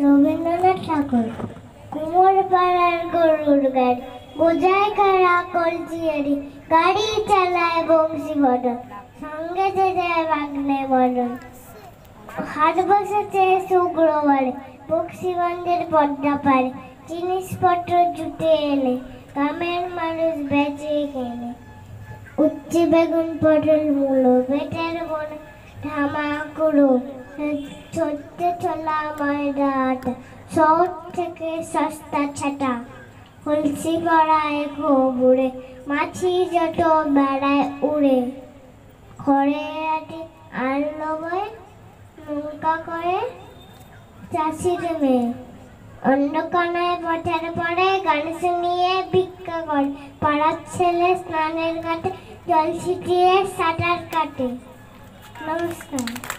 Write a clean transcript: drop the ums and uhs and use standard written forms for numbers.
রবীন্দ্রনাথ ঠাকুর। কুমোর পাড়ার গরুর গাড়ি, বোঝায় কারা কলচিয়ারি, গাড়ি চালায় বংশী বদন, সঙ্গে যে যায় বাগনে বদন। হাট বসেছে শুক্রবারে, বক্সিগঞ্জের পদ্মা পারে, জিনিসপত্র জুটে এনে গ্রামের মানুষ বেচে কেনে। উচ্ছে বেগুন পটল মূলো, বেটের বন ধামা কুড়ো, ছোট্টে ছোলা ময়দা আটা, শহর থেকে সস্তা ছাটা। কলসি পড়ায় খবরে, মাছি যত বেড়ায় উড়ে। খড়ে আটি আনলো বয়ে, নৌকা করে চাষির মেয়ে। অন্ধকানায় পথের পরে গান শুনিয়ে ভিক্ষা করে, পাড়ার ছেলে স্নানের ঘাটে জল ছিটিয়ে সাঁতার কাটে। নমস্কার।